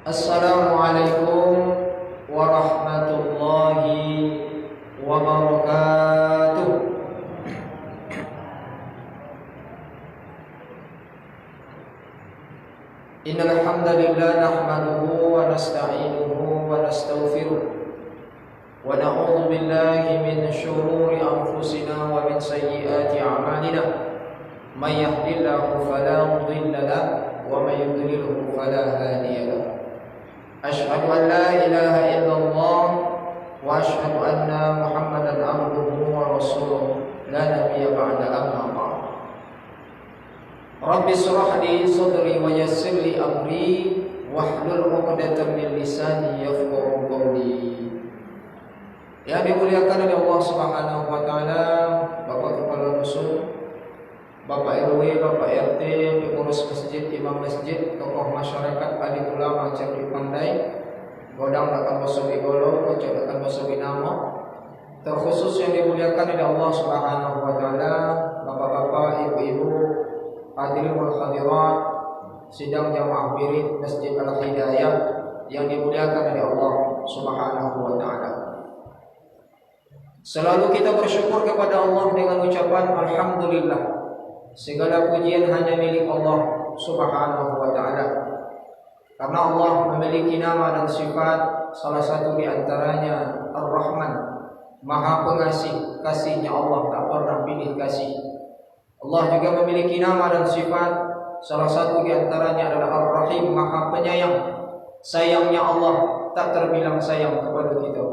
Assalamualaikum warahmatullahi wabarakatuh. Innal hamdalillah nahmaduhu wa nasta'inuhu wa nastaghfiruh wa na'udzu billahi min shururi anfusina wa min sayyiati a'malina. May yahdihillahu fala mudilla lahu wa may yudlilhu fala hadiya lahu. Asyhadu an la ilaha illallah wa asyhadu anna Muhammadan abduhu wa rasuluh la nabiyya ba'da amma ba'd. Rabbi shrah li sadri wa yassir li amri wahlul 'uqdatam min lisani yafqahu qawli. Yang dimuliakan oleh Allah Subhanahu wa taala, Bapak Kepala Dusun, Bapak RW, Bapak RT, pengurus masjid, imam masjid, tokoh masyarakat, alim ulama, cerdik pandai, godang akan basuh golo, kocok akan basuh namo. Terkhusus yang dimuliakan oleh Allah Subhanahu wa taala, bapak-bapak, ibu-ibu, hadirin wal hadirat, sidang jamaah wirid Masjid Al-Hidayah yang dimuliakan oleh Allah Subhanahu wa taala. Selalu kita bersyukur kepada Allah dengan ucapan alhamdulillah. Segala pujian hanya milik Allah Subhanahu wa ta'ala. Karena Allah memiliki nama dan sifat, salah satu di antaranya Ar-Rahman, Maha Pengasih. Kasihnya Allah tak pernah pilih kasih. Allah juga memiliki nama dan sifat, salah satu di antaranya adalah Ar-Rahim, Maha Penyayang. Sayangnya Allah tak terbilang sayang kepada kita.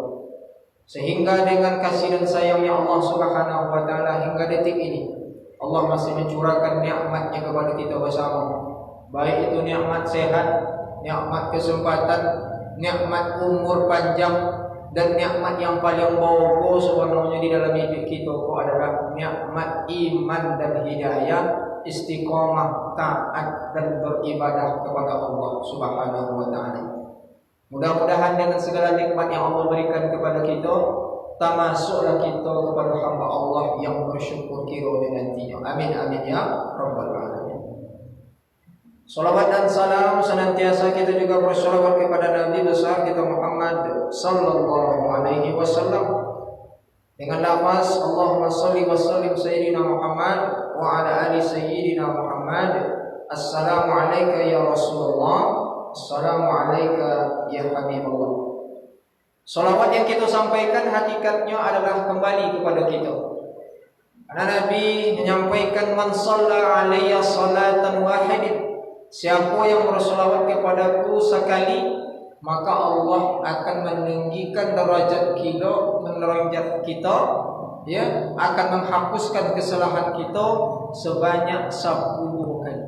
Sehingga dengan kasih dan sayangnya Allah Subhanahu wa ta'ala hingga detik ini Allah masih mencurahkan nikmatnya kepada kita bersama. Baik itu nikmat sehat, nikmat kesempatan, nikmat umur panjang, dan nikmat yang paling pokok sebenarnya di dalam hidup kita itu adalah nikmat iman dan hidayah, istiqomah, taat dan beribadah kepada Allah Subhanahu wa taala. Mudah-mudahan dengan segala nikmat yang Allah berikan kepada kita, termasuklah kita kepada hamba Allah yang bersyukur kira nantinya. Amin amin ya rabbal alamin. Salawat dan salam senantiasa kita juga bersalawat kepada Nabi besar kita Muhammad sallallahu alaihi wasallam dengan lafaz Allahumma shalli wa sallim sayyidina Muhammad wa ala ali sayyidina Muhammad. Assalamu alayka ya Rasulullah, assalamu alayka ya Habibullah. Salawat yang kita sampaikan hakikatnya adalah kembali kepada kita. Karena Nabi menyampaikan man shalla alayya salatan wahidin, siapa yang bersalawat kepadaku sekali, maka Allah akan meninggikan derajat kita, ya, akan menghapuskan kesalahan kita sebanyak 10 kali.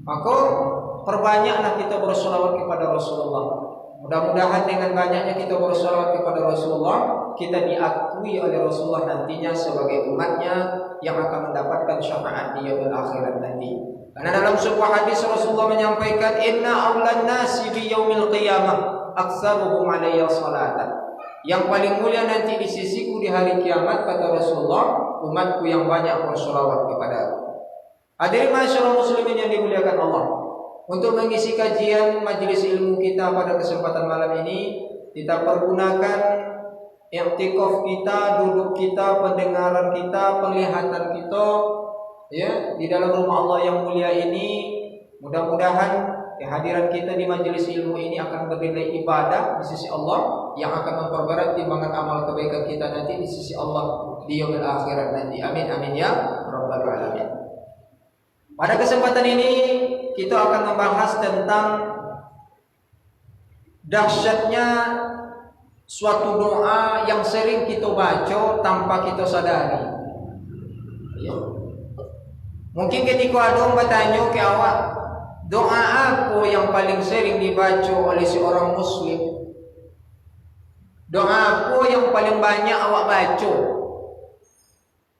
Maka perbanyaklah kita bersalawat kepada Rasulullah. Mudah-mudahan dengan banyaknya kita bersalawat kepada Rasulullah, kita diakui oleh Rasulullah nantinya sebagai umatnya yang akan mendapatkan syafaat di yaumil akhirat nanti. Karena dalam sebuah hadis Rasulullah menyampaikan, inna awlan nasi bi yaumil qiyamah aktsaruhum alayya salatan. Yang paling mulia nanti di sisiku di hari kiamat, kata Rasulullah, umatku yang banyak bersalawat kepada aku. Hadirin masyaallah muslimin yang dimuliakan Allah. Untuk mengisi kajian majelis ilmu kita pada kesempatan malam ini, kita pergunakan i'tikaf kita, duduk kita, pendengaran kita, penglihatan kita, ya, di dalam rumah Allah yang mulia ini. Mudah-mudahan kehadiran kita di majelis ilmu ini akan bernilai ibadah di sisi Allah yang akan memperberat timbangan amal kebaikan kita nanti di sisi Allah di yaumil akhirat nanti. Amin amin ya rabbal alamin. Pada kesempatan ini kita akan membahas tentang dahsyatnya suatu doa yang sering kita baca tanpa kita sadari. Ya. Mungkin ketika ada bertanya ke awak, doa apa yang paling sering dibaca oleh seorang muslim? Doa apa yang paling banyak awak baca?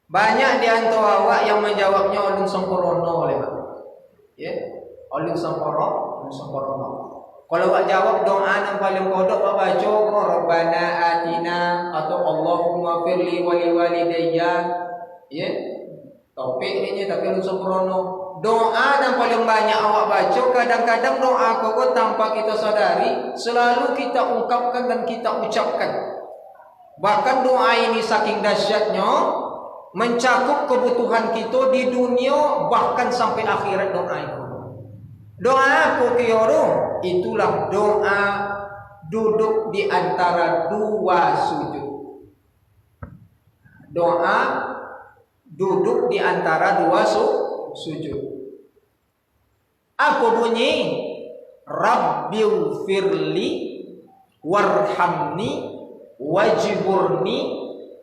Banyak di antara awak yang menjawabnya ulun sempurna oleh Pak. Ya, ulun sempurna. Kalau awak jawab doa yang paling kodok awak baca Rabbana atina atau Allahumma firli wali walidayya, ya. Topik ini tapi lu sembrono. Doa yang paling banyak awak baca, kadang-kadang doa kau tanpa kita sadari selalu kita ungkapkan dan kita ucapkan. Bahkan doa ini saking dahsyatnya mencakup kebutuhan kita di dunia bahkan sampai akhirat doa itu. Doa apa kiyoro? Itulah doa duduk di antara dua sujud. Doa duduk di antara dua sujud. Apa bunyi? Rabbighfirli warhamni wajburni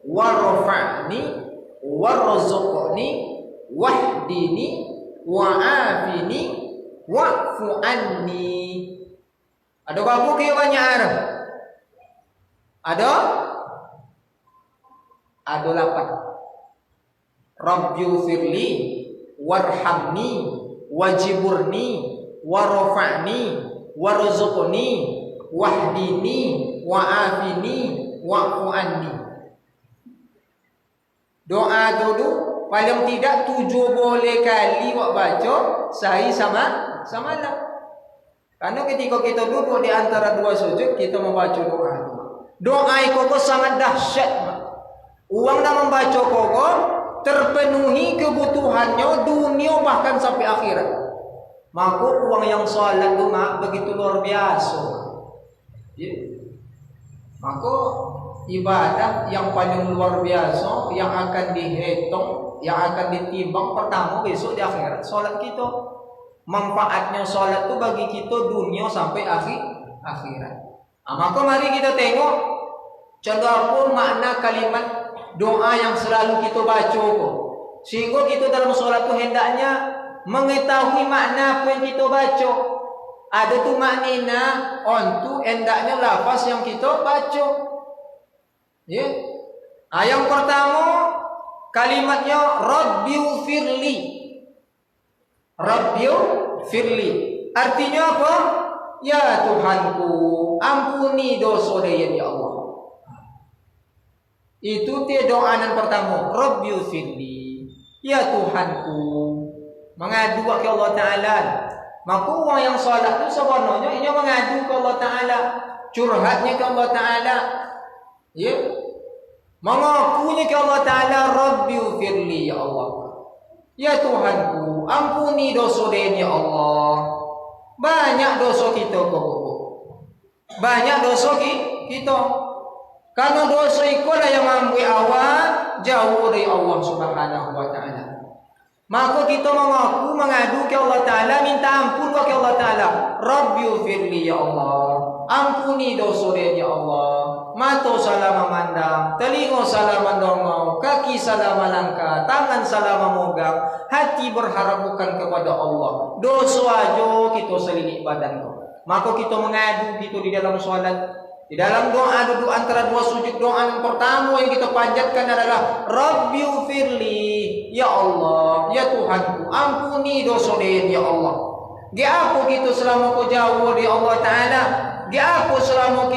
warfa'ni warzuqni wahdini wa'afini wa'fu anni. Ada berapa kira banyak Arab? Ada 8. Rabbighfirli warhamni wajburni warfa'ni warzuqni wahdini wa'afini wa'fu anni. Doa dulu paling tidak 7 boleh kali wak baca sehari sama malam. Karena ketika kita duduk di antara dua sujud kita membaca doa itu. Doa itu sangat dahsyat. Uang dah membaca koko terpenuhi kebutuhannya dunia bahkan sampai akhirat. Maka uang yang salat itu begitu luar biasa. Ya. Maka ibadah yang paling luar biasa yang akan dihitung, yang akan ditimbang pertama besok di akhirat salat kita. Manfaatnya salat itu bagi kita dunia sampai akhirat. Maka mari kita tengok contoh apa makna kalimat doa yang selalu kita baca. Sehingga kita dalam salat itu hendaknya mengetahui makna apa yang kita baca. Ada tu maknina ontu hendaknya lafaz yang kita baca. Ya. Yang pertama kalimatnya Rabbighfirli. Rabbighfirli. Artinya apa? Ya Tuhanku, ampuni dosa dia ya Allah. Itu dia doa yang pertama, Rabbighfirli. Ya Tuhanku, mengadu ke Allah Ta'ala. Maka orang yang salat itu sebenarnya ia mengadu ke Allah Ta'ala, curhatnya ke Allah Ta'ala. Ya. Mengakunya ke Allah Ta'ala, Rabbighfirli ya Allah. Ya Tuhanku, ampuni dosa dia ya Allah. Banyak dosa kita kok. Banyak dosa kita. Karena dosa itulah yang membuat awak jauh dari Allah Subhanahu wa Ta'ala. Maka kita mengadu ke Allah Ta'ala, minta ampun ke Allah Ta'ala. Rabbighfirli ya Allah. Ampuni dosa dia ya Allah. Mata salah memandang, telinga salah mendongong, kaki salah melangkah, tangan salah memegang, hati berharap bukan kepada Allah. Dosa aja kita selidik badan. Maka kita mengadu gitu di dalam solat. Di dalam doa duduk antara dua sujud, doa yang pertama yang kita panjatkan adalah Rabbighfirli ya Allah, ya Tuhanku, ampuni dosa dia ya Allah. Dia apa kita selama kau jauh dari Allah Ta'ala? Dia apa selama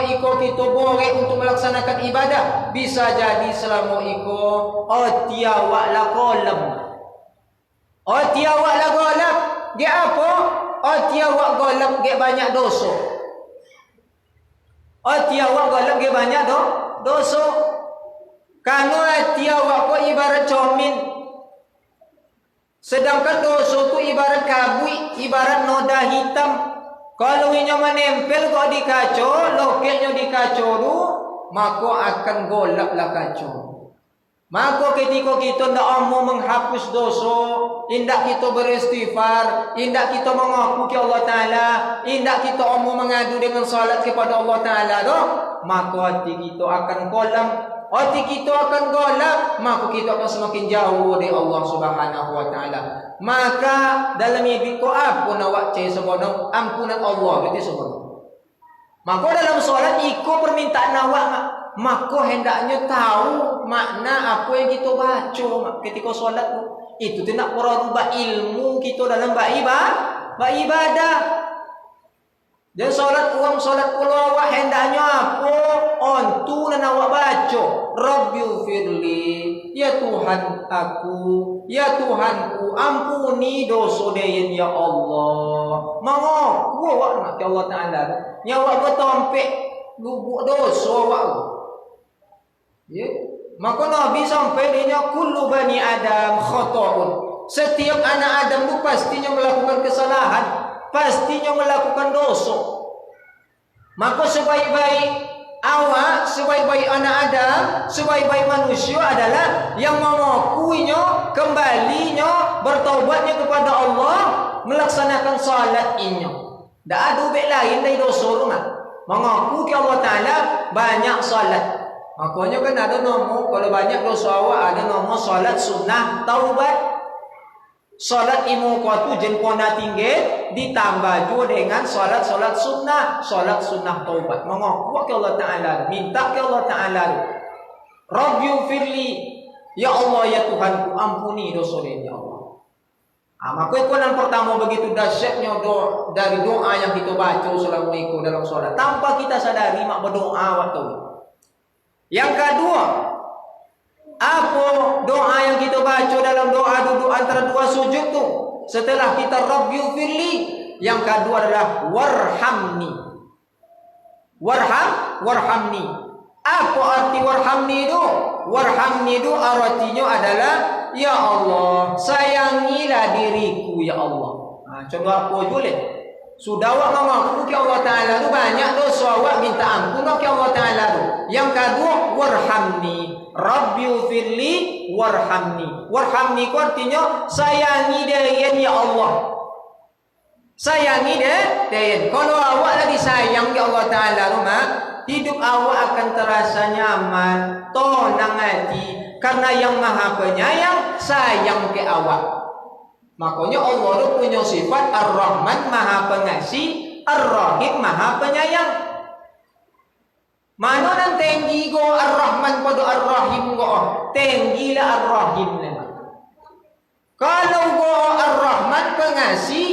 iko kita boleh untuk melaksanakan ibadah? Bisa jadi selama iko tiawak la kolam. Tiawak la golap. Dia apa? Tiawak golap dia banyak dosa. Tiawak golap dia banyak dosa. Karena tiawak kau ibarat cermin. Sedangkan dosa itu ibarat kabui, ibarat noda hitam. Kalau inya menempel kok di kaca, loketnya di kaca tu, maka akan golaplah kaca. Maka ketika kita tidak mau menghapus dosa, indak kita beristighfar, indak kita mengaku ke Allah Ta'ala, indak kita mau mengadu dengan salat kepada Allah Ta'ala, maka hati kita akan kolam. Hati kita akan golap, maka kita akan semakin jauh dari Allah Subhanahu wa Ta'ala. Maka dalam hidup kau apa nak cai sebenarnya ampunan Allah berarti sebenarnya. Maka dalam solat ikut permintaan awak, maka hendaknya tahu makna apa yang kita baca ketika solat itu tidak perlu rubah ilmu kita dalam beribadah. Dan solat uang solat pulau awak hendaknya apa? On tu dan awak baca. Rabbighfirli, ya Tuhan aku, ya Tuhanku, ampuni dosa deyen ya Allah. Mengaku awak nak ke Allah Taala. Nyawa bertompek lubuk dosa awak. Ya. Maka Nabi sampai dia kullu bani Adam khata'un. Setiap anak Adam itu pastinya melakukan kesalahan, pastinya melakukan dosa. Maka sebaik-baik awak, sebaik-baik anak Adam, sebaik-baik manusia adalah yang mengakuinya, kembalinya, bertaubatnya kepada Allah, melaksanakan salatnya. Tak ada ubek lain dari dosa rumah. Mengaku ke Allah Ta'ala banyak salat. Makanya kan ada nama, kalau banyak dosa awak ada nama salat sunnah taubat. Salat imu kuatu jempona tinggi ditambah juga dengan salat sunnah, salat sunnah taubat. Mengaku ke Allah Ta'ala, minta ke Allah Ta'ala, Rabbighfirli, ya Allah ya Tuhanku, ampuni dosa ini ya Allah. Maka ikunan pertama begitu dahsyatnya dari doa yang kita baca selama itu dalam salat, tanpa kita sadari mak berdoa waktu. Yang kedua, apa doa yang kita baca dalam doa duduk antara dua sujud tu? Setelah kita Rabbighfirli, yang kedua adalah warhamni. Warhamni. Apa arti warhamni itu? Warhamni itu artinya adalah ya Allah, sayangilah diriku ya Allah. Contoh apa boleh? Sudah awak mengaku ke Allah Ta'ala tu banyak dosa awak minta ampun ke Allah Ta'ala tu. Yang kedua warhamni. Rabbighfirli warhamni. Warhamni ku artinya sayangi dia ya Allah. Sayangi dia. Kalau awak dah disayang ke Allah Ta'ala tu hidup awak akan terasa nyaman, tenang hati, karena yang Maha Penyayang sayang ke awak. Makanya Allah itu punya sifat Ar-Rahman, Maha Pengasih, Ar-Rahim, Maha Penyayang. Mana nan tinggi go Ar-Rahman pada Ar-Rahim go? Tinggilah Ar-Rahim lah. Kalau go Ar-Rahman Pengasih,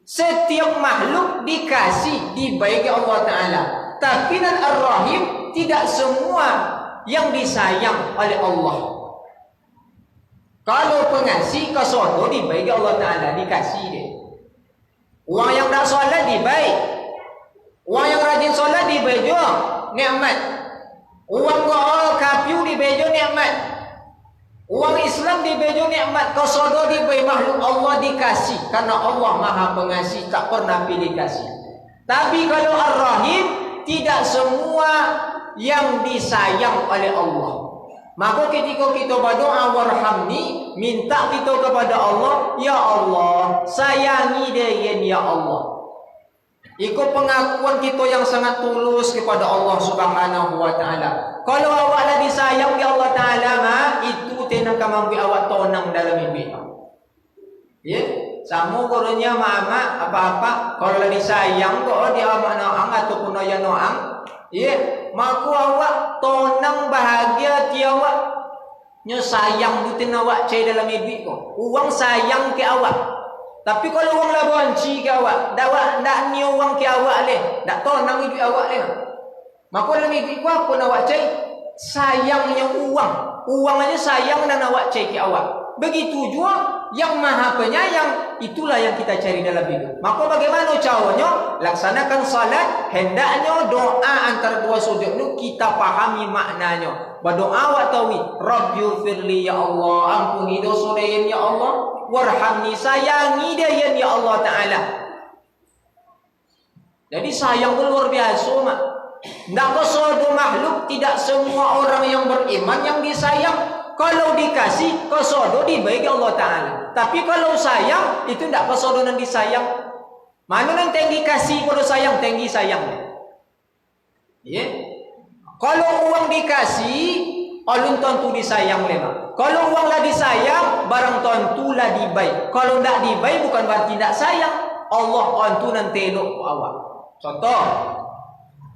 setiap makhluk dikasih, dibaiki Allah Ta'ala. Tapi nan Ar-Rahim tidak semua yang disayang oleh Allah. Kalau pengasih ke sodo dibaik Allah Ta'ala, dikasih dia. Orang yang tak solat dibaik. Orang yang rajin solat dibaik juga nikmat. Orang kafiu dibaik juga nikmat. Orang Islam dibaik juga nikmat. Ke sodo dibaik makhluk Allah dikasih. Karena Allah Maha Pengasih, tak pernah pilih kasih. Tapi kalau Ar-Rahim, tidak semua yang disayang oleh Allah. Maka ketika kita berdoa warhamni, minta kita kepada Allah, ya Allah, sayangi dia ya Allah. Ikut pengakuan kita yang sangat tulus kepada Allah Subhanahu wa Ta'ala. Kalau awak dah disayang di Allah Ta'ala, itu tenang kamampi awak tonang dalam hidup. Ya, sama gurunya mama apa-apa kalau dah disayang kok dia amak noang ataupun ayah noang. Ya, maka awak tonang bahagia ti awak. Nya sayang butin awak cai dalam hidup kau. Uang sayang ke awak. Tapi kalau uang lah benci ke awak, dak ni uang ke awak leh, dak tonang hidup awak leh. Maka dalam hidup kau apa nak awak cai? Sayangnya uang. Uang aja sayang dan awak cai ke awak. Begitu juga yang Maha Penyayang, itulah yang kita cari dalam hidup. Maka bagaimana caranya? Laksanakan salat, hendaknya doa antara dua sujud itu kita pahami maknanya. Berdoa wa tauhid, Rabbighfirli ya Allah, ampuni dosa dia ya Allah, warhamni, sayangi dia ya Allah Ta'ala. Jadi sayang itu luar biasa mak. Tak kesodo makhluk, tidak semua orang yang beriman yang disayang. Kalau dikasih, kesodo dibaiki Allah Ta'ala. Tapi kalau sayang, itu tidak kesodo dan disayang. Mana yang tinggi kasih pada sayang, tinggi sayang. Ya. Kalau uang dikasih, alun tentu disayang lemak. Kalau uang lah disayang, barang tentulah dibaik. Kalau tidak dibaik, bukan berarti tidak sayang. Allah tentu nanti elok awak. Contoh,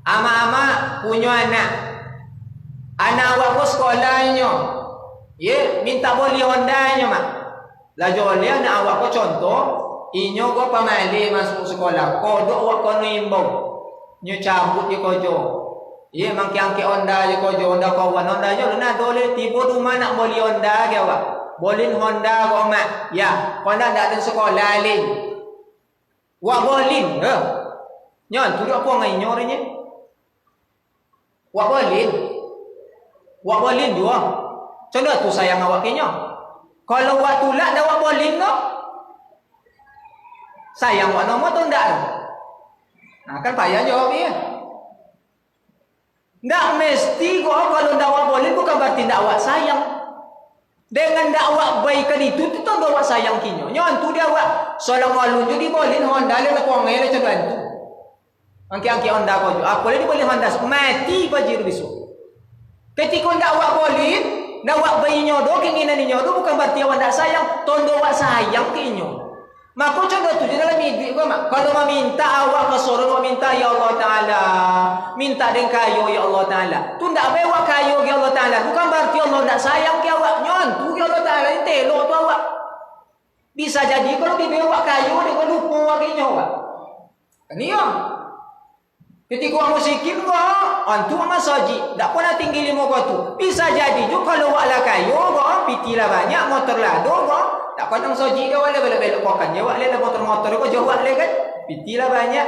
ama-ama punya anak. Anak awak ke sekolahnya. Ya, minta boleh Hondanya mak. Lah jual dia nak awak ko contoh inyo go pamali masuk sekolah. Kodok wak kono imbau. Nyo cabut je kojo. Ye mangki-angki onda je kojo, onda kawan onda je na dole tibo rumah nak boli onda ke awak. Bolin Honda ko mak. Ya, Honda dak ada sekolah lin. Wak bolin, nyon tu dak puang ngai nyornya. Wak bolin. Wak bolin dua. Contoh tu sayang awak kenyo. Kalau wak tulak dak wak bolin no. Sayang wak nomo tu ndak. Nah, kan payah jawab dia. Ndak mesti kok kalau ndak wak bolin bukan berarti ndak wak sayang. Dengan dakwah baikan itu tu awak sayang kinyo. Nyon tu dia awak solang walun jadi boleh Honda le ko ngai le coban tu. Angki Honda ko jo. Apa le boleh Honda mati bajir besok. Ketika ndak awak boleh, ndak awak bayi nyodo keinginan nyodo bukan berarti awak ndak sayang, tondo awak sayang kinyo. Maka contoh tu dalam hidup gua mak. Kalau meminta awak ke sorong awak minta ya Allah Taala, minta dengan kayu ya Allah Taala. Tu ndak bawa kayu ya Allah Taala. Bukan berarti Allah ndak sayang ke awak. Nyon tu ya Allah Taala ni telok tu awak. Bisa jadi kalau dibawa kayu dia ko lupa awak nyo awak. Ni yo. Ketika awak musikin gua, antu ama saji, ndak pernah tinggi limo gua tu. Bisa jadi juga kalau awak lah kayu gua, pitilah banyak, motor lado gua. Tak kadang soji dia wala belok pokan dia wala lah motor-motor ko jawab le kan pitilah banyak.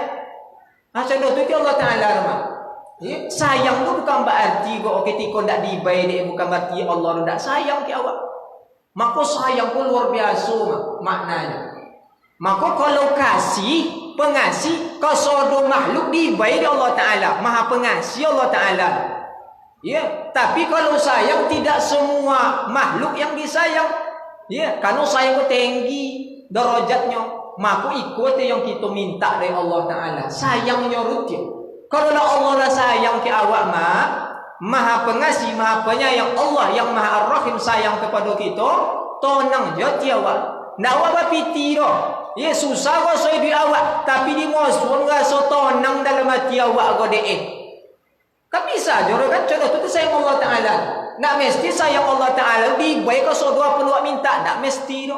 Contoh tu Allah Taala rumah. Sayang tu bukan berarti kok ketika ndak dibai dia bukan berarti Allah ndak sayang ke awak. Maka sayang pun luar biasa maknanya. Maka kalau kasih pengasih kesodo makhluk dibai dia Allah Taala, Maha Pengasih Allah Taala. Ya, tapi kalau sayang tidak semua makhluk yang disayang. Ya, kalau sayang ku tinggi derajatnya, maka ikut yang kita minta dari Allah Taala. Sayangnya rutin. Kalau Allah lah sayang ke awak Maha Pengasih, Maha Penyayang Allah yang Maha Ar-Rahim sayang kepada kita, tonang je ti awak. Ndak awak piti doh. Ya susah kau soal di awak, tapi di mosun rasa tonang dalam hati awak go Kan bisa je kan contoh tu sayang Allah Taala. Nak mesti sayang Allah Ta'ala lebih baik kalau doa perlu minta. Tak mesti tu.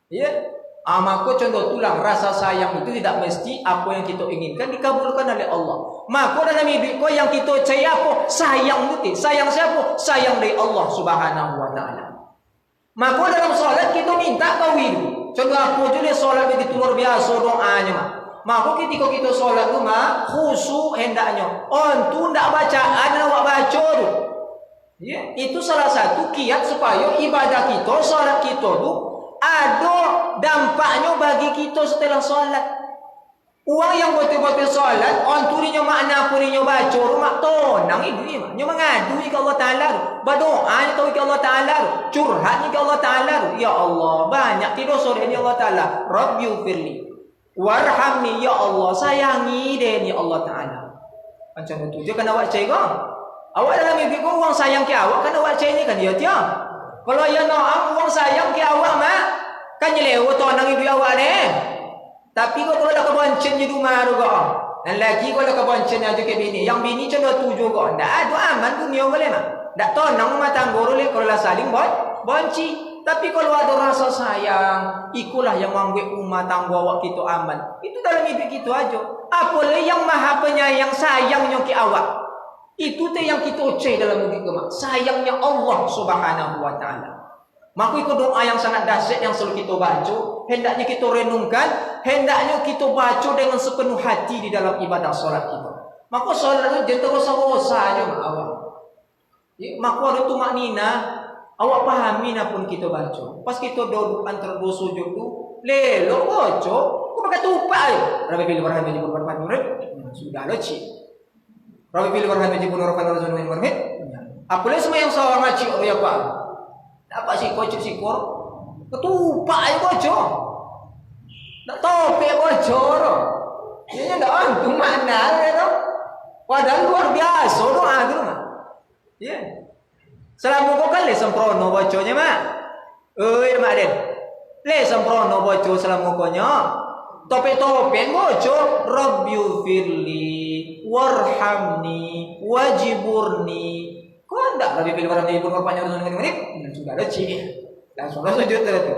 Ya. Maka contoh tulang rasa sayang itu tidak mesti apa yang kita inginkan dikabulkan oleh Allah. Maka dalam hidup kau yang kita percaya apa? Sayang itu. Sayang siapa? Sayang dari Allah Subhanahu Wa Ta'ala. Maka dalam solat kita minta tauhid. Contoh apa je dia solat begitu luar biasa doanya. Maka ketika kita solat tu khusyuk hendaknya. Tu ndak bacaan awak baca tu. Ya, itu salah satu kiat supaya ibadah kita, solat kita tu ada dampaknya bagi kita setelah solat. Orang yang betul-betul solat, anturinya makna purinya baca rumah tonang itu nyo mengadu ke Allah Taala, berdoa tahu ke Allah Taala, curhat ke Allah Taala. Ya Allah, banyak tidur sore ni Allah Taala. Rabbighfirli warhamni ya Allah, sayangi deh ni Allah Taala. Macam itu je kan awak cakap. Awak dalam mimpi kau orang sayang ke awak kan awak cakap kan dia dia. Kalau ya nak orang sayang ke awak kan nyelewa tu nang ibu awak deh. Tapi kau kalau dah kebancen di rumah tu kau. Dan lagi kau dah kebancen aja ke bini. Yang bini contoh tujuh kau. Ndak ada aman dunia boleh Ndak tonang rumah tangga boleh kalau lah saling bonci. Tapi kalau ada rasa sayang, ikulah yang membuat rumah tangga awak kita aman. Itu dalam hidup kita aja. Apalah yang Maha Penyayang sayangnya ke awak. Itu yang kita ucap dalam hidup kita. Sayangnya Allah Subhanahu Wa Ta'ala. Maka itu doa yang sangat dahsyat yang selalu kita baca. Hendaknya kita renungkan. Hendaknya kita baca dengan sepenuh hati di dalam ibadah solat kita. Maka solat itu jangan terus-terus saja awak. Maka ada tu maknina. Awak pahami pun kita baca. Pas kita duduk antara dua sujud tu, lelok baca. Kau pakai tupak je. Rabbi pilih warahmat je pun berpanjang. Sudah lah cik. Rabbi pilih warahmat je pun berpanjang. Apalagi semua yang seorang macik orang apa? Dapat si kocok sikor. Ketupak je baca. Tak topik baca tu. Dia tak antum makna tu. Padahal luar biasa doa tu mah. Ya. Selama kau kan le sempurna bacanya mak. Mak Den. Le sempurna baca selama kau nya. Topik-topik baca Rabbighfirli warhamni wajiburni. Kau ndak lebih pilih orang yang pun berpanjang dengan menit. Sudah ada cik. Langsung sujud tu.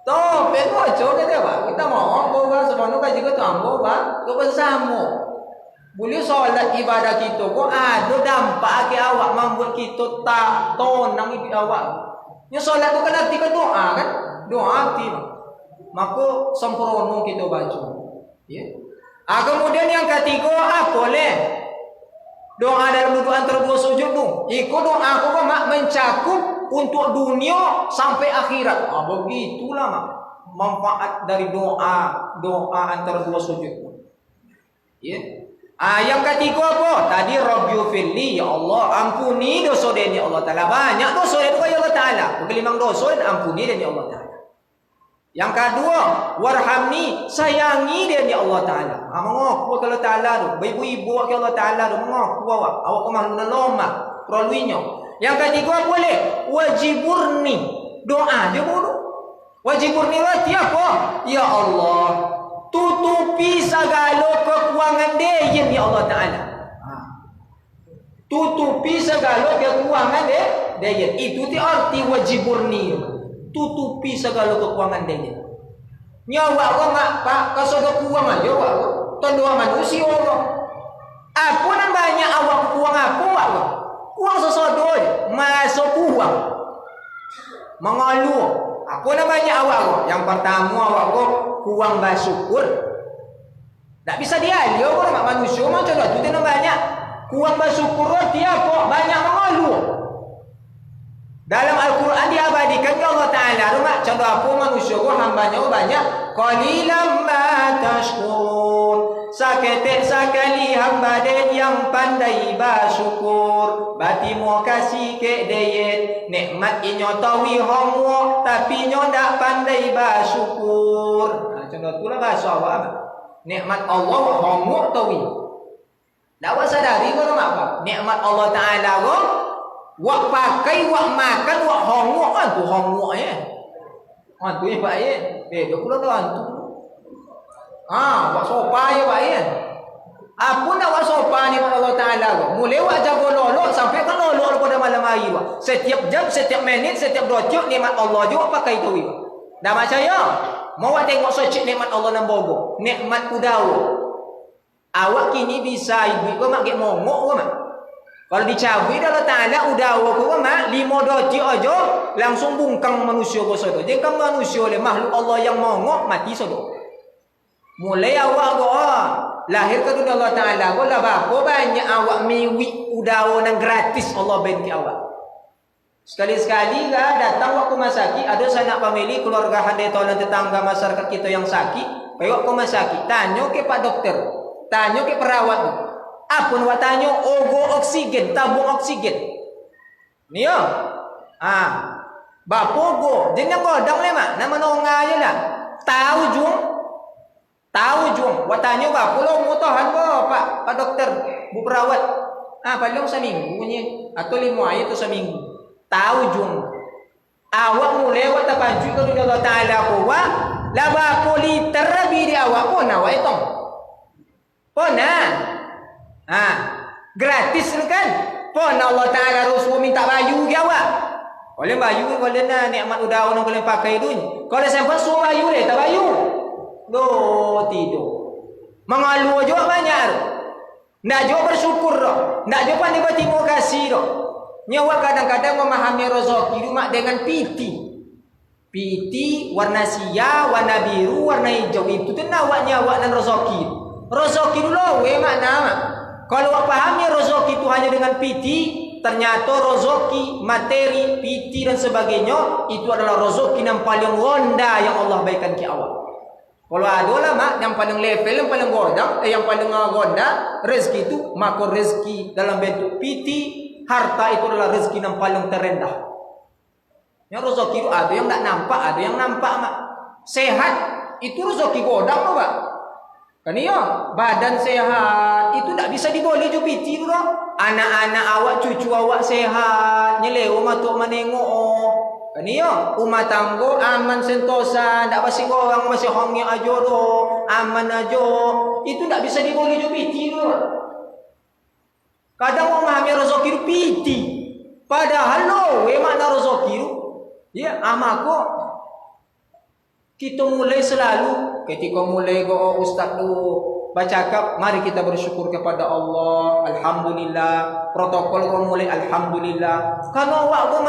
Toh, betul kata apa? Kita mau bawa sebenarnya kaji kita ambo ba, kau bersama. Boleh solat ibadah kita kau ada dampak ke awak membuat kita tak tonang ibadah awak. Nya solat tu kan arti ke doa kan? Doa arti. Maka sempurna kita baca. Ya. Kemudian yang ketiga apa boleh? Doa dalam duduk antara dua sujud tu. Ikut doa aku kan mak mencakup untuk dunia sampai akhirat. Begitulah mak. Manfaat dari doa antara dua sujud. Ya. Yang ketiga apa? Tadi Rabbighfirli, ya Allah ampuni dosa dia ya Allah Taala. Banyak dosa dia ya Allah Taala. Kelimang dosa dan ampuni dia ya Allah Taala. Yang kedua, warhamni, sayangi dia ya Allah Taala. Mengaku kalau Taala tu, ibu-ibu ke Allah Taala tu mengaku awak kemah loma perlunya. Yang ketiga boleh wajiburni, doa je bodoh. Wajiburni berarti apa? Ya Allah, tutupi segala kekurangan dia ya Allah Taala. Tutupi segala kekurangan dia. Itu arti wajiburni. Tutupi segala kekurangan dia. Nyawa kau mak pak, kalau ada kurang aja awak. Tandua manusia awak. Apa nan banyak awak kurang apa awak? Kurang sesuatu aja. Masuk kurang. Mengalu. Apa nan banyak awak? Yang pertama awak kurang bersyukur. Tak bisa dialih awak mak manusia macam tu nan banyak. Kurang bersyukur dia apa? Banyak mengalu. Dalam Al-Quran diabadikan ke Allah Ta'ala rumah contoh apa manusia ko hambanya banyak qalilan ma tashkurun saketek sakali hamba dia yang pandai bersyukur bati mau kasih ke dia nikmat inyo tawi homo tapi nyo ndak pandai bersyukur. Contoh itulah bahasa awak nikmat Allah homo tawi ndak awak sadari ko apa nikmat Allah Ta'ala ko wak pakai, wak makan, wak hongok kan tu hongok ya. Tu ya pak ya. Dia pula tu antu. Wak sopa ya pak ya. Apa nak wak sopa ni Allah Taala ko? Mulai wak jago lolok sampai kan lolok pada malam hari wak. Setiap jam, setiap minit, setiap detik nikmat Allah juga pakai tu wak. Dah macam ya. Mau awak tengok secik nikmat Allah nan bogo. Nikmat udawa. Awak kini bisa ibu ko mak gek mongok ko mak. Kalau dicabut Allah Ta'ala udah aku mak 5 detik aja langsung bungkang manusia ko sodo. Jengkang manusia le makhluk Allah yang mongok mati sodo. Mulai awak ko lahir ke dunia Allah Ta'ala ko lah berapa banyak awak miwi udah nang gratis Allah bagi awak. Sekali-sekali kan datang waktu masaki ada sanak family keluarga handai tolong tetangga masyarakat kita yang sakit, bawa ke masaki, tanya ke pak dokter, tanya ke perawat. Apa nak tanya ogo oksigen, tabung oksigen. Ni ya. Bapa ogo, jangan godang le mak, nama nonga je lah. Tahu jung. Wa tanya bapa lo mau tahan pak dokter, bu perawat. Paling seminggu ni atau 5 hari tu seminggu. Tahu jung. Awak mulai wa tapaju ke dunia Allah Taala ko wa la bapa liter bi dia awak pun awak itu. Pona. Gratis kan? Pon Allah Ta'ala Rasul minta bayu ke awak. Kalau bayu kalau nak nikmat udah orang kalau pakai tu. Kalau sampai suruh bayu tak bayu. Tidur. Mengalu juga banyak. Nak juga bersyukur dah. Nak juga pandai berterima kasih dah. Nyawa kadang-kadang memahami rezeki itu mak dengan piti. Piti warna sia, warna biru, warna hijau itu tu nawaknya awak dan rezeki. Rezeki dulu makna mak. Kalau awak pahami rezeki itu hanya dengan piti, ternyata rezeki, materi, piti dan sebagainya itu adalah rezeki yang paling rendah yang Allah berikan ke awak. Kalau ada lah mak yang paling level, yang paling rendah, yang paling rendah rezeki itu, maka rezeki dalam bentuk piti, harta itu adalah rezeki yang paling terendah. Yang rezeki itu ada yang tak nampak, ada yang nampak mak. Sehat itu rezeki godang mak. Kan iya, badan sehat itu tak bisa diboleh jo piti tu dah. Anak-anak awak, cucu awak sehat, nyelewa matuk menengok. Kan iya, rumah tangga aman sentosa, tak pasti orang masih hongnya aja doh, aman aja. Itu tak bisa diboleh jo piti tu. Kadang orang memahami rezeki itu piti. Padahal lo, makna rezeki itu ya amaku Kita mulai selalu ketika mulai ustaz tu bercakap, mari kita bersyukur kepada Allah, alhamdulillah. Protokol kau mulai alhamdulillah. Kalau awak kau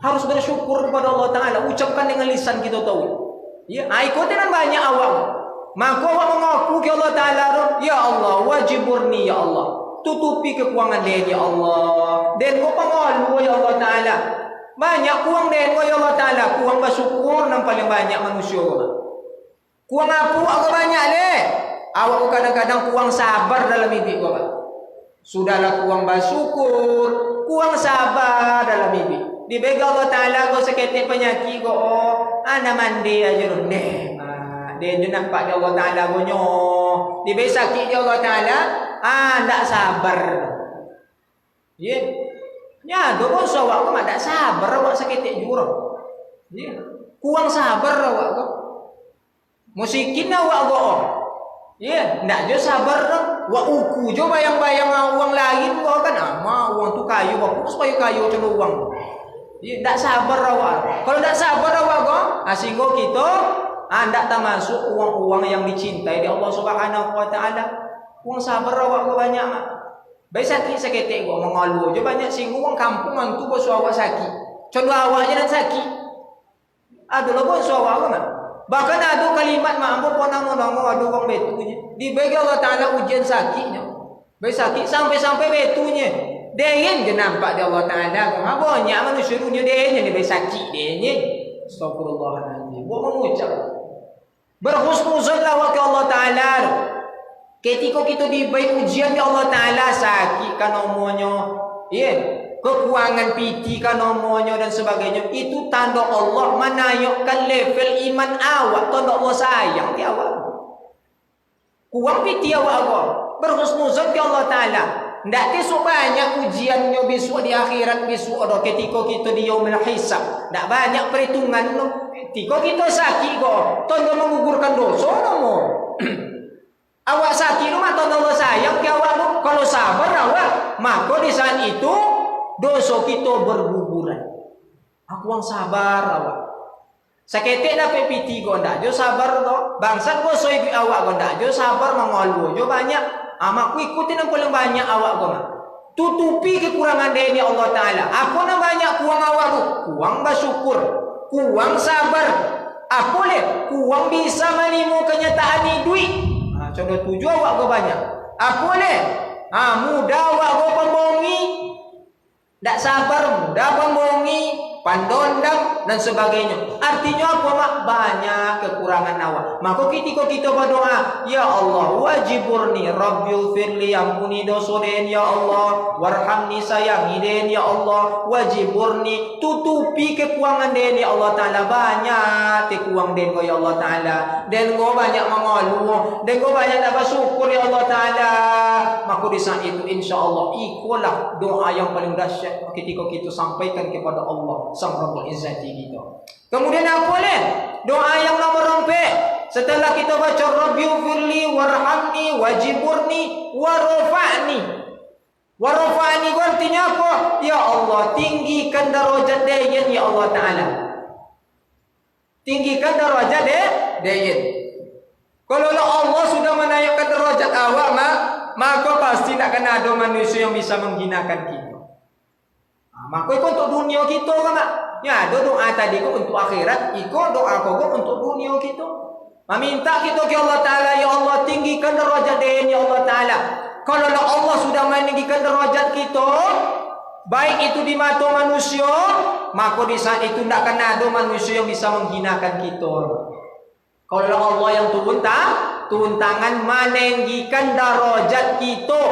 harus bersyukur kepada Allah Taala, ucapkan dengan lisan kita tahu. Ya, ikut dengan banyak awak. Maka awak mengaku ke Allah Taala, ya Allah, wajiburni ya Allah. Tutupi kekurangan dia ya Allah. Dan kau pengalu ya Allah Taala. Banyak kurang den kau ya Allah Taala, kurang bersyukur yang paling banyak manusia. Kurang apa agak banyak leh. Awak kadang-kadang kurang sabar dalam hidup kau. Sudahlah kurang bersyukur, kurang sabar dalam hidup. Di bega Allah Taala kau seketik penyakit kau, ana mandi aja dah. Dia nampak dia Allah Taala kau nyo. Di bega sakit dia Allah Taala, tak sabar. Ya. Ya, doa awak kau tak sabar awak seketik jurang. Ya. Kurang sabar awak kau. Musikin awak kau. Ya, ndak je sabar dah. Wak uku je bayang-bayang uang lain kau kan. Uang tu kayu apa supaya kayu macam uang. Ya, ndak sabar awak. Kalau ndak sabar awak kau, sehingga kita ndak termasuk uang-uang yang dicintai di Allah Subhanahu wa taala. Uang sabar awak kau banyak. Baik sakit seketik kau mengalu je banyak sehingga uang kampung tu bos awak sakit. Contoh awak je dan sakit. Aduh lah bos awak kau bahkan ada kalimat ambo ponang-ponang ada orang betunya. Di bagi Allah Taala ujian sakitnya. Baik sakit sampai betunya. Dia je nampak di Allah Taala. Banyak manusia dunia dia ni baik sakit dia. Astagfirullahaladzim. Buat mengucap. Berhusnuzon lah ke Allah Taala. Ketika kita diberi ujian di Allah Taala sakit kan omongnya. Kekurangan piti kan nomornya dan sebagainya, itu tanda Allah menayakkan level iman awak, tanda Allah sayang di awak. Kurang piti awak berhusnuzon ke Allah Taala. Ndak besok banyak ujiannya besok di akhirat besok ada ketika kita di yaumul hisab. Ndak banyak perhitungan no. Ketika kita sakit tanda menggugurkan dosa nomor. Awak sakit rumah tanda Allah sayang ke awak no. Kalau sabar awak, maka di saat itu dosa kita berguguran. Aku yang sabar awak. Seketik dapat piti kau ndak jo sabar kau. Bangsat kau soi awak kau ndak jo sabar mengalu jo banyak. Aku ikutin yang paling banyak awak kau. Tutupi kekurangan dia ni Allah Taala. Apa yang banyak kurang awak tu? Kurang bersyukur, kurang sabar. Apa le? Kurang bisa menerima kenyataan ni duit. Contoh tujuh awak kau banyak. Apa le? Mudah awak kau pembohongi. Tak sabar, mudah pembohongi, pandondang dan sebagainya. Artinya apa mak? Banyak kekurangan awak. Maka ketika kita berdoa, ya Allah wajiburni Rabbil firli, ampuni dosa den ya Allah, warhamni sayangi den ya Allah, wajiburni tutupi kekurangan den ya Allah Taala. Banyak kekurangan den ya Allah Taala. Den go banyak mengeluh, den go banyak tak bersyukur ya Allah Taala. Maka di saat itu insya-Allah ikulah doa yang paling dahsyat ketika kita sampaikan kepada Allah Sang Rabbul Izzati kita. Kemudian apa leh? Doa yang nomor 4 setelah kita baca Rabbighfirli warhamni wajiburni warfa'ni. Warfa'ni artinya apa? Ya Allah, tinggikan darajat dia ya Allah Taala. Tinggikan darajat dia. Kalau Allah sudah menaikkan derajat awak maka pasti tak akan ada manusia yang bisa menghinakan kita. Maka itu untuk dunia kita kan mak. Ya ada doa tadi kau untuk akhirat, ikut doa kau untuk dunia kita. Meminta kita ke Allah Taala, ya Allah tinggikan derajat dia ya Allah Taala. Kalau Allah sudah meninggikan derajat kita, baik itu di mata manusia, maka di saat itu tidak akan ada manusia yang bisa menghinakan kita. Kalau Allah yang turun tangan meninggikan derajat kita.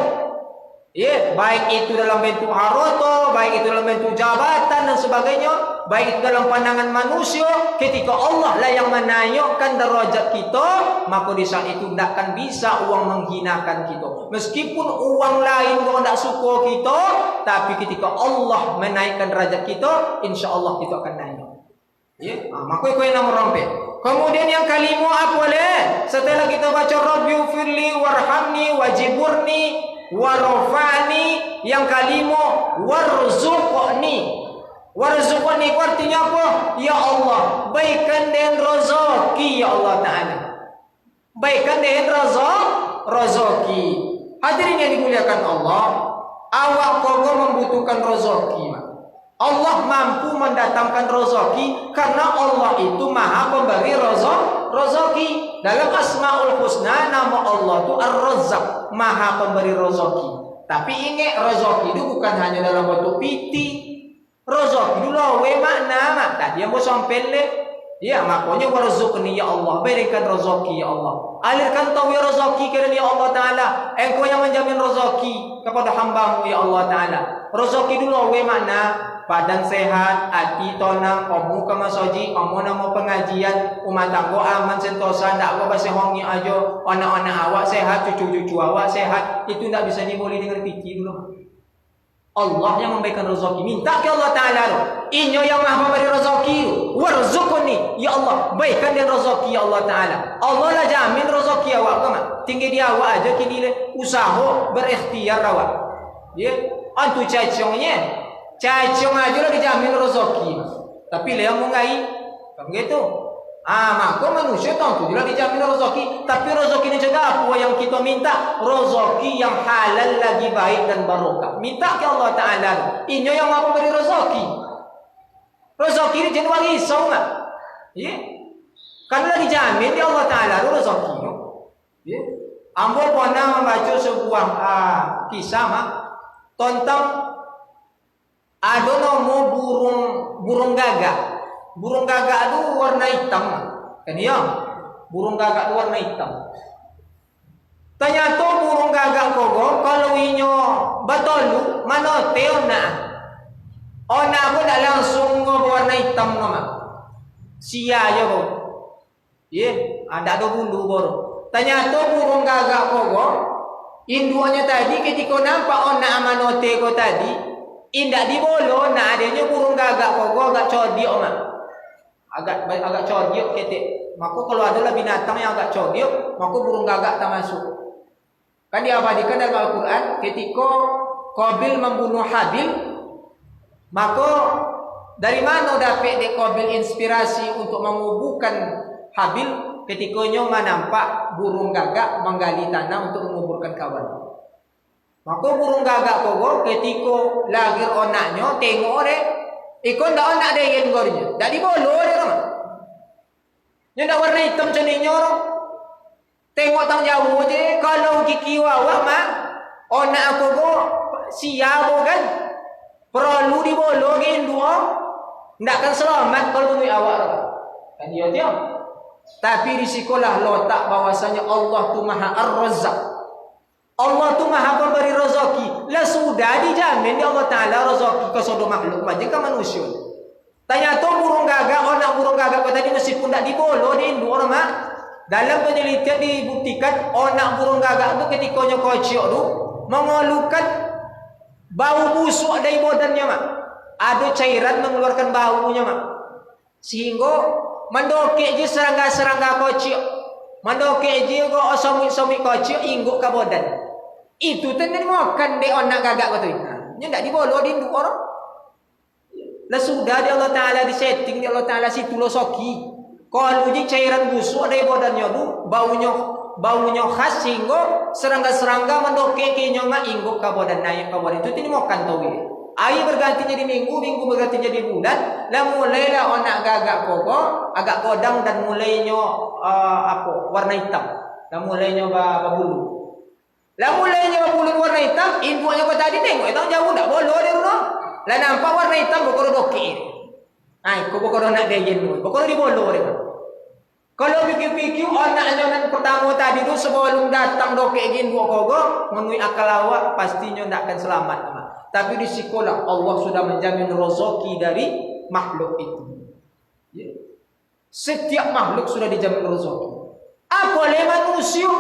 Baik itu dalam bentuk harta, baik itu dalam bentuk jabatan dan sebagainya, baik itu dalam pandangan manusia. Ketika Allah lah yang menaikkan derajat kita, maka di saat itu tidak akan bisa uang menghinakan kita. Meskipun uang lain kalau tidak suka kita, tapi ketika Allah menaikkan derajat kita, insya Allah kita akan naik. Maka itu yang nomor 4. Kemudian yang kelima apa leh? Setelah kita baca Rabbighfirli warhamni wajiburni warfa'ni, yang kelima warzuqni. Warzuqni artinya apa? Ya Allah, baikan dan rezeki baikkan dengan rezeki. Hadirin yang dimuliakan Allah, awak kogo membutuhkan rezeki. Allah mampu mendatangkan rezeki karena Allah itu maha pemberi rezeki. Dalam Asmaul Husna nama Allah itu Ar-Razzaq, maha pemberi rezeki. Tapi ingat, rezeki itu bukan hanya dalam bentuk piti. Rezeki itu lawe makna tadi yang mau sampai le. Ya, makanya warzuqni ya Allah, berikan rezeki ya Allah. Alirkan tahu rezeki kerana ya Allah Taala. Engkau yang menjamin rezeki kepada hamba-Mu ya Allah Taala. Rezeki itu lawe makna badan sehat, hati tenang, kamu ke masaji, kamu nama pengajian, umat tangga aman sentosa, tak apa bahasa hongi aja, anak-anak awak sehat, cucu-cucu awak sehat, itu tak bisa dimulai dengan fikir dulu. Allah yang memberikan rezeki, minta ke Allah Ta'ala tu. Inyo yang maha memberi rezeki tu. Warzuqni, ya Allah, baikkan dia rezeki ya Allah Ta'ala. Allah lah jamin rezeki awak ke mak. Tinggal dia awak aja kini usaha berikhtiar awak. Ya, antu cacongnya. Cacong aja lah dijamin rezeki. Tapi dia mau ngai, kan gitu. Maka manusia tentu dia dijamin rezeki. Tapi rezeki ini juga apa yang kita minta? Rezeki yang halal lagi baik dan barokah. Minta ke Allah Ta'ala. Ini yang mau beri rezeki. Rezeki ini jangan risau mak. Ya, karena dijamin ya Allah Ta'ala rezeki. Ya, ambo pernah membaca sebuah kisah mak tentang ada nama burung gagak. Burung gagak itu warna hitam. Kan ya? Burung gagak itu warna hitam. Ternyata burung gagak kogo kalau inyo batolu mana te ona pun tak langsung berwarna hitam nama. Sia aja kok. Ye, ada bulu baru. Ternyata burung gagak kogo induannya tadi ketika nampak ona amanote ko tadi indak dibolo, nak adanya burung gagak kogo agak codiok mak. Agak codiok ketik. Maka kalau adalah binatang yang agak codiok, maka burung gagak tak masuk. Kan diabadikan dalam Al-Quran ketika Qabil membunuh Habil, maka dari mana dapat dek Qabil inspirasi untuk menguburkan Habil ketikanya menampak burung gagak menggali tanah untuk menguburkan kawan. Maka burung gagak kogo ketika lahir onaknya tengok deh, ikon dah onak deh yang gornya, dah dibolo deh orang. Yang dah warna hitam ceninya orang. Tengok tang jauh je, kalau kiki awak mah onak kogo siapa kan? Perlu dibolo gen dua, ndak akan selamat kalau menurut awak kan dia dia. Tapi risikolah letak bahwasanya Allah tu Maha Ar-Razzaq. Allah tu maha pemberi rezeki. Lah sudah dijamin ya Allah Ta'ala rezeki ke seluruh makhluk macam ke manusia. Tanya tu burung gagak, anak burung gagak tadi meskipun tak dibolo di induk orang mak. Dalam penelitian dibuktikan anak burung gagak tu ketikanya kocok tu mengeluarkan bau busuk dari badannya mak. Ada cairan mengeluarkan baunya mak. Sehingga mendokek je serangga-serangga kocok. Mendokek je ko somik-somik kocok ingguk ke badan. Itu tadi makan dek anak gagak kau tu. Nya ndak dibolo di induk orang. Lah sudah dia Allah Taala di setting dia Allah Taala situ lo soki. Kalau uji cairan busuk dari badannya tu baunya khas sehingga serangga-serangga mendokek kinya mak ingguk ke badan naik ke badan itu tadi makan tu. Air berganti jadi minggu berganti jadi bulan. Lah mulailah anak gagak kogo agak kodang dan mulainya warna hitam. Lah mulainya berbulu. Lah mulainya berbulu warna hitam, induknya kau tadi tengok itu jauh tak bolo dia rumah. Lah nampak warna hitam bokor dokir. Kau bokor nak dejen tu. Bokor di bolo dia. Kalau pikir-pikir anak pertama tadi tu sebelum datang dokir induk kogo, menurut akal awak pastinya tak akan selamat. Tapi di sekolah Allah sudah menjamin rezeki dari makhluk itu. Ya. Setiap makhluk sudah dijamin rezeki. Apa oleh manusia?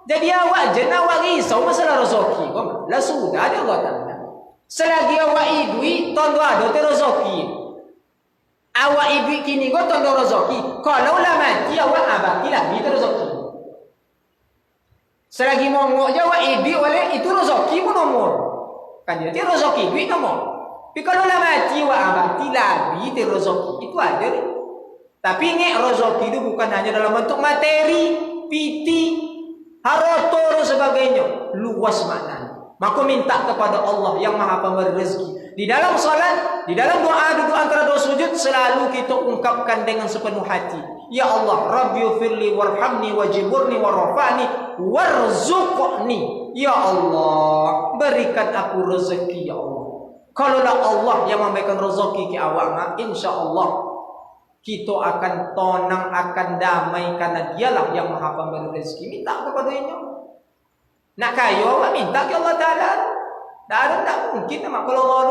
Jadi awak jenah awak risau masalah rezeki. Lah sudah ada Allah Ta'ala. Selagi awak idui, tondo ada rezeki. Awak idui kini kau tondo rezeki. Kalau lah mati awak abadi lagi rezeki. Selagi mongok je awak idui oleh itu rezeki pun nomor. Kan dia rezeki duit nomor. Tapi kalau lah mati awak abadi lagi rezeki. Itu ada ni. Tapi ingat rezeki itu bukan hanya dalam bentuk materi. piti, harta dan sebagainya. Luas maknanya. Maka minta kepada Allah yang Maha Pemberi rezeki. Di dalam salat, di dalam doa duduk antara dua sujud, selalu kita ungkapkan dengan sepenuh hati. Ya Allah, Rabbighfirli warhamni wajiburni warafani warzuqni. Ya Allah, berikan aku rezeki ya Allah. Kalaulah Allah yang memberikan rezeki ke awak, insya-Allah kita akan tenang, akan damai karena dialah yang Maha Pemberi rezeki. Minta kepadanya. Nak kaya awak minta ke Allah Taala. Tak mungkin mak kalau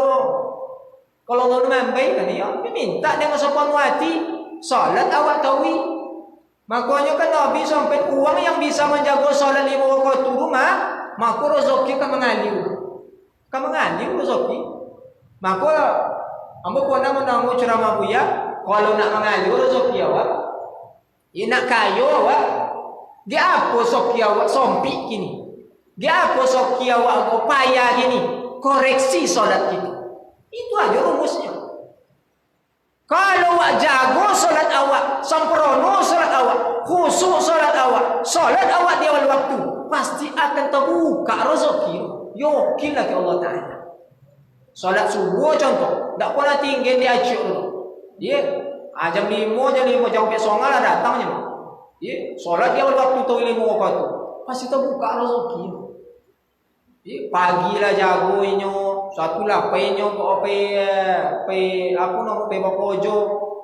Allah memberi kan dia minta dengan sepenuh hati. Salat awak tawi. Makanya kan Nabi sampai uang yang bisa menjaga salat 5 waktu rumah, maka rezeki kan mengalir. Kan mengalir rezeki. Maka ambo pernah mendengar ceramah Buya, kalau nak mengalir rezeki awak, ya nak kaya awak, dia apa rezeki awak sompik kini. Dia apa rezeki awak payah gini, koreksi salat kita. Itu aja rumusnya. Kalau awak jago salat awak, sempurna salat awak, khusyuk salat awak di awal waktu, pasti akan terbuka rezeki. Yakin lagi Allah Taala. Salat subuh contoh, tak pernah tinggal di acik dulu. Dia jam 5 jam 5 lah datangnya. Dia salat di awal waktu tu 5 waktu, pasti terbuka rezeki. Pagi lah jagoinyo, satu lah penyo apa nama bakojo.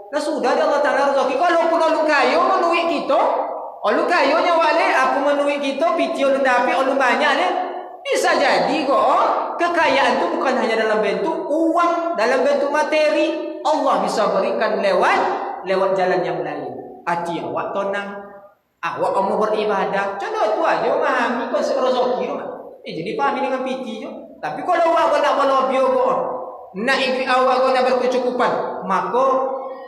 Dah sudah dia Allah Taala rezeki. Kalau pun lu kayo menuik kita, lu kayo nya wale aku menuik kita pitio lu dapat lu banyak le. Bisa jadi kok kekayaan itu bukan hanya dalam bentuk uang, dalam bentuk materi. Allah bisa berikan lewat jalan yang lain. Hati awak tenang, awak kamu beribadah. Contoh itu aja memahami konsep rezeki tu. Jadi pahami dengan piti je. Tapi kalau awak nak berlobio kok, nak ikut awak nak berkecukupan, maka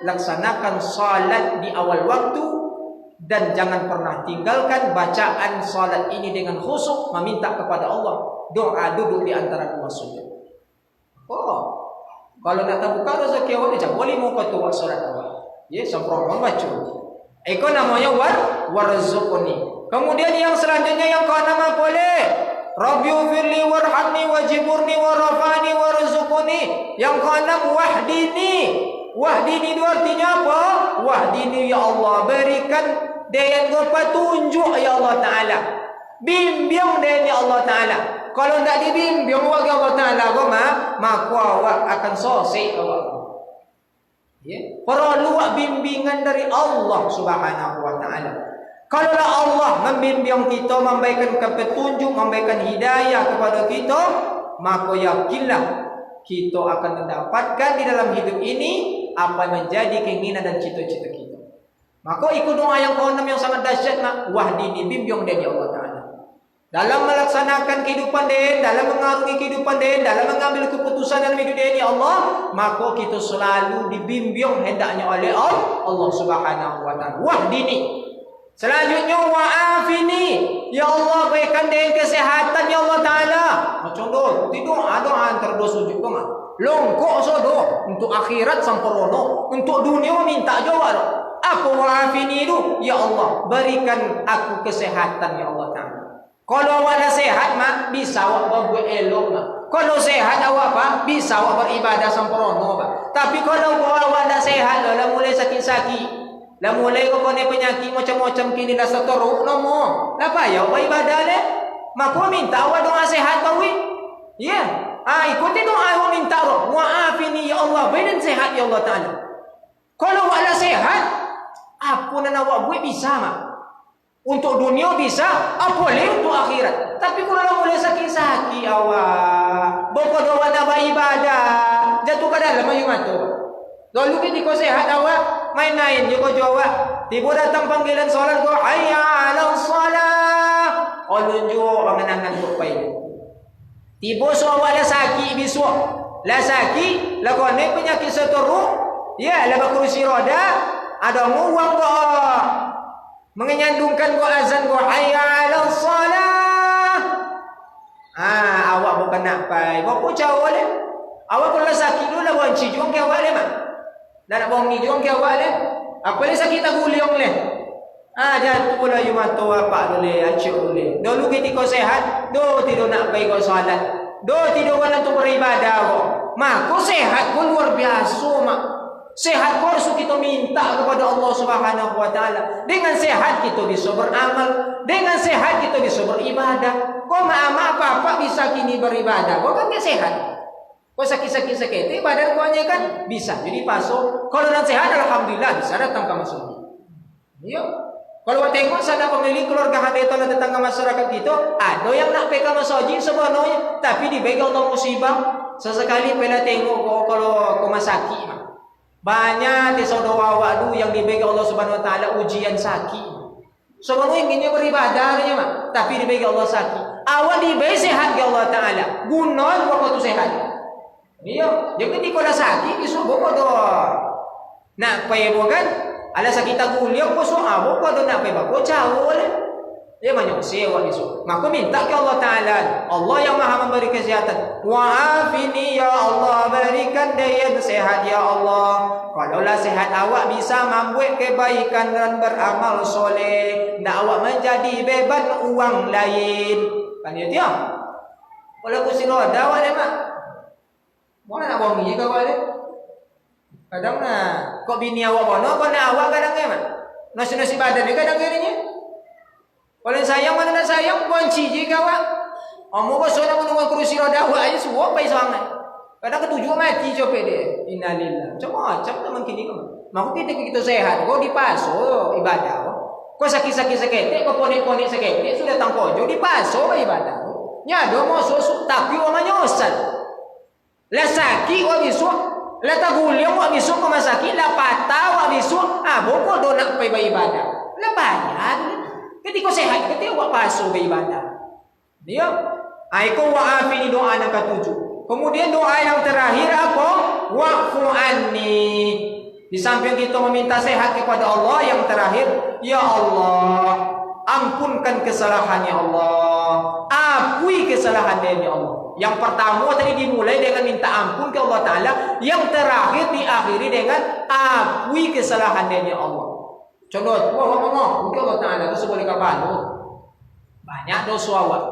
laksanakan salat di awal waktu dan jangan pernah tinggalkan bacaan salat ini dengan khusyuk, meminta kepada Allah. Doa duduk di antara dua sujud. Kalau nak terbuka rezeki awak dia boleh mau kau buat salat awak. Ya, sempurna baca. Itu namanya warzuqni. Kemudian yang selanjutnya yang keenam boleh Rabbighfirli warhamni wajiburni warafani warzuqni. Yang keenam wahdini. Wahdini itu artinya apa? Wahdini ya Allah, berikan dia petunjuk ya Allah Taala. Bimbing dia ya Allah Taala. Kalau tak dibimbing oleh Allah Taala maka awak akan sosek awak. Ya, perlu bimbingan dari Allah Subhanahu wa taala. Kalaulah Allah membimbing kita, memberikan petunjuk, memberikan hidayah kepada kita, maka yakinlah kita akan mendapatkan di dalam hidup ini apa yang menjadi keinginan dan cita-cita kita. Maka ikut doa yang keenam yang sangat dahsyat, wahdini, bimbing dia ya Allah Taala. Dalam melaksanakan kehidupan dia, dalam mengarungi kehidupan dia, dalam mengambil keputusan dalam hidup dia ya Allah, maka kita selalu dibimbing hendaknya oleh Allah Subhanahu wa taala. Wahdini. Selanjutnya wa'afini, ya Allah berikan dia kesehatan ya Allah Taala. Macam tu, doa antara dua sujud tu longkok sodo untuk akhirat sempurna, untuk dunia minta jawab. Apa wa'afini itu? Ya Allah berikan aku kesehatan ya Allah Taala. Kalau awak dah sehat bisa awak buat elok Kalau sehat awak bisa awak beribadah sempurna Tapi kalau awak dah sehat lah mulai sakit-sakit, dah mulai kau kena penyakit macam-macam kini dah seteruk nombor. Lah payah awak ibadah le. Maka minta awak doa sehat tawi. Ya. Ikuti doa awak minta roh. Wa'afini ya Allah, berikan sehat ya Allah Taala. Kalau awak dah sehat, apa yang awak buat bisa Untuk dunia bisa, boleh untuk akhirat. Tapi kalau mulai sakit-sakit awak, bokor awak nak beribadah, jatuh ke dalam ayu mata. Lalu ketika sehat awak, main-main je kau jawab. Tiba datang panggilan solat kau, hayya 'alas salah. Olunjuk mengenangan berpain. Tiba awak dah sakit besok. Lah sakit, lah kau ni penyakit seteruk. Ya, lah berkerusi roda, ada uang kau. Mengenyandungkan kau azan kau hayya 'alas salah. Awak bukan nak pai. Kau jauh le. Awak kalau sakit dulu lah bonci juang ke awak le mak. Dah nak bongi juang ke awak le. Apa le sakit tak guliong le. Jatuh pula Jumat tua pak boleh, acik boleh. Dulu ketika sehat, tidur nak pergi ke salat. Tidur kan untuk beribadah kok. Mak, kau sehat pun luar biasa mak. Sehat kau harus kita minta kepada Allah Subhanahu Wa Taala. Dengan sehat kita bisa beramal. Dengan sehat kita bisa beribadah. Kau mak apa bisa kini beribadah. Kau kan sehat. Kau sakit-sakit badan kau hanya kan bisa. Jadi pasok. Kalau nak sehat, alhamdulillah bisa datang ke masjid. Iya. Kalau tengok sana pemilik keluarga hadir dan tetangga masyarakat kita, ada yang nak pergi ke masjid sebenarnya, tapi dibagi Allah musibah. Sesekali pernah tengok kalau kau sakit, banyak di saudara awak tu yang dibagi Allah Subhanahu Wa Taala ujian sakit. Sebenarnya inginnya beribadah aja mak, tapi dibagi Allah sakit. Awak dibagi sehat ke Allah Taala, guna kau tu sehat. Iya, jadi kalau sakit disuruh kau tu nak pergi bukan? Ala sakit guliau ko so abo ko do nak pe ba ko jauh le. Ya banyak sewa isu. Maka minta ke Allah Taala. Allah yang Maha memberi kesehatan. Wa afini ya Allah, berikan daya sehat ya Allah. Kalaulah sehat awak bisa membuat kebaikan dan beramal soleh, ndak awak menjadi beban uang lain. Kan ya dia? Kalau kursi roda awak le mak. Mana nak wangi ke awak le? Kadang nak kok bini awak bono, kok nak awak kadang ke mak. Nasi badan dia kadang kirinya. Kalau sayang mana nak sayang, kunci je awak. Amu kok sudah menunggu kursi roda awak aja semua pai sangat. Kadang ketujuh mati cope dia. Innalillah. Macam teman kini kan. Mak kita sehat, kok dipaso ibadah. Kok sakit, kok ponek sakit, sudah tangkojo dipaso ibadah. Nyado mau susuk tapi orang nyosal. Lah sakit orang besok. Lah taguliang wak besok ke masakit, lah patah wak besok, boko do nak pergi beribadah. Lah bayar. Ketika sehat, ketika wak pasu beribadah. Dia, iko wa afini doa yang ketujuh. Kemudian doa yang terakhir apa? Wa'fu anni. Di samping kita meminta sehat kepada Allah, yang terakhir, ya Allah, ampunkan kesalahan ya Allah. Akui kesalahan ya Allah. Yang pertama tadi dimulai dengan minta ampun ke Allah Ta'ala. Yang terakhir diakhiri dengan akui kesalahan ya Allah. Contoh, mungkin Allah Ta'ala itu seboleh kapan? Banyak dosa awak.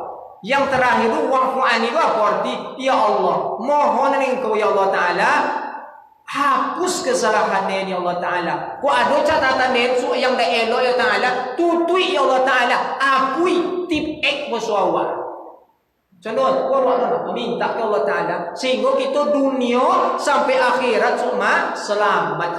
Yang terakhir itu wa'fu anni itu apa arti? Ya Allah, mohon engkau ya Allah Ta'ala, hapus kesalahan ya Allah Ta'ala. Kau ada catatan yang dah elok ya Ta'ala, tutui ya Allah Ta'ala, akui tip ek bersuawak. Contoh, orang minta ke Allah Ta'ala sehingga kita dunia sampai akhirat semua selamat.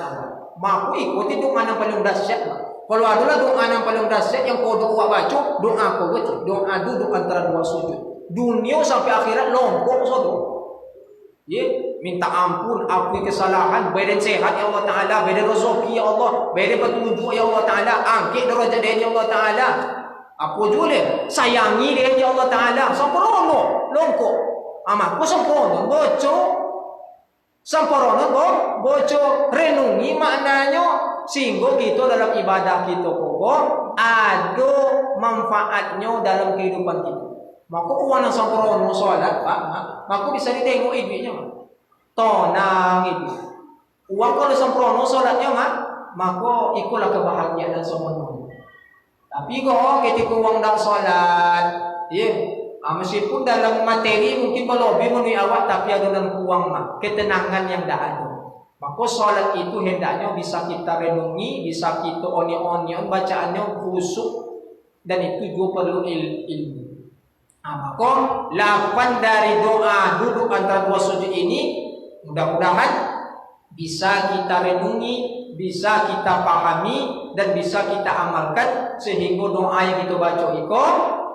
Maku ikuti doa yang paling dahsyat. Kalau adalah doa yang paling dahsyat yang kau doa baca, doa kau baca, doa duduk antara dua sujud. Dunia sampai akhirat longkok saudara. Ya, minta ampun, akui kesalahan, beri sehat ya Allah Ta'ala, beri rezeki ya Allah, beri petunjuk ya Allah Ta'ala, angkat derajat dia ya Allah Ta'ala. Apa jule? Sayangi dia ya Allah Ta'ala. Sempurna longkok. Amat ku sempurna boco. Sempurna boco renungi maknanya sehingga kita dalam ibadah kita pokok ada manfaatnya dalam kehidupan kita. Maka uang yang sempurna solat Pak, maka bisa ditengok ibnya tonang ibu. Uang kalau sempurna solatnya maka ikulah kebahagiaan semuanya. Tapi kok ketika uang dah solat, ya, meskipun dalam materi mungkin berlebih menurut awak, tapi ada dalam uang ketenangan yang dah ada. Maka solat itu hendaknya bisa kita renungi, bisa kita onion bacaannya khusyuk, dan itu juga perlu ilmu. Maka 8 dari doa duduk antara dua sujud ini mudah-mudahan bisa kita renungi, bisa kita pahami, dan bisa kita amalkan sehingga doa yang kita baca itu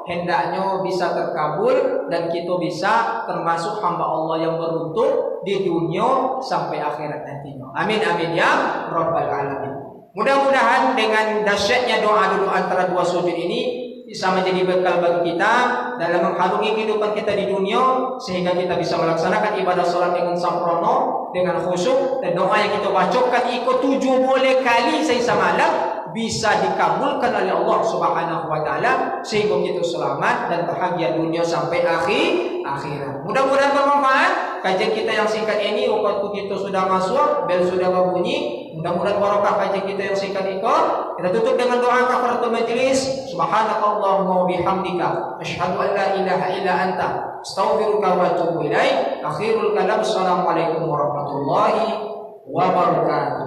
hendaknya bisa terkabul dan kita bisa termasuk hamba Allah yang beruntung di dunia sampai akhirat nantinya. Amin amin ya rabbal alamin. Mudah-mudahan dengan dahsyatnya doa duduk antara dua sujud ini bisa menjadi bekal bagi kita dalam mengharungi kehidupan kita di dunia sehingga kita bisa melaksanakan ibadah salat dengan sempurna, dengan khusyuk, dan doa yang kita bacakan ikut 7 boleh kali sehingga malam bisa dikabulkan oleh Allah Subhanahu wa taala sehingga kita selamat dan bahagia dunia sampai akhirat. Mudah-mudahan bermanfaat kajian kita yang singkat ini. Waktu kita sudah masuk, bel sudah berbunyi. Mudah-mudahan barokah kajian kita yang singkat itu. Kita tutup dengan doa kafaratul majlis. Subhanakallahumma wa bihamdika asyhadu an la ilaha illa anta astaghfiruka wa atubu ilaik. Akhirul kalam. Assalamualaikum warahmatullahi wabarakatuh.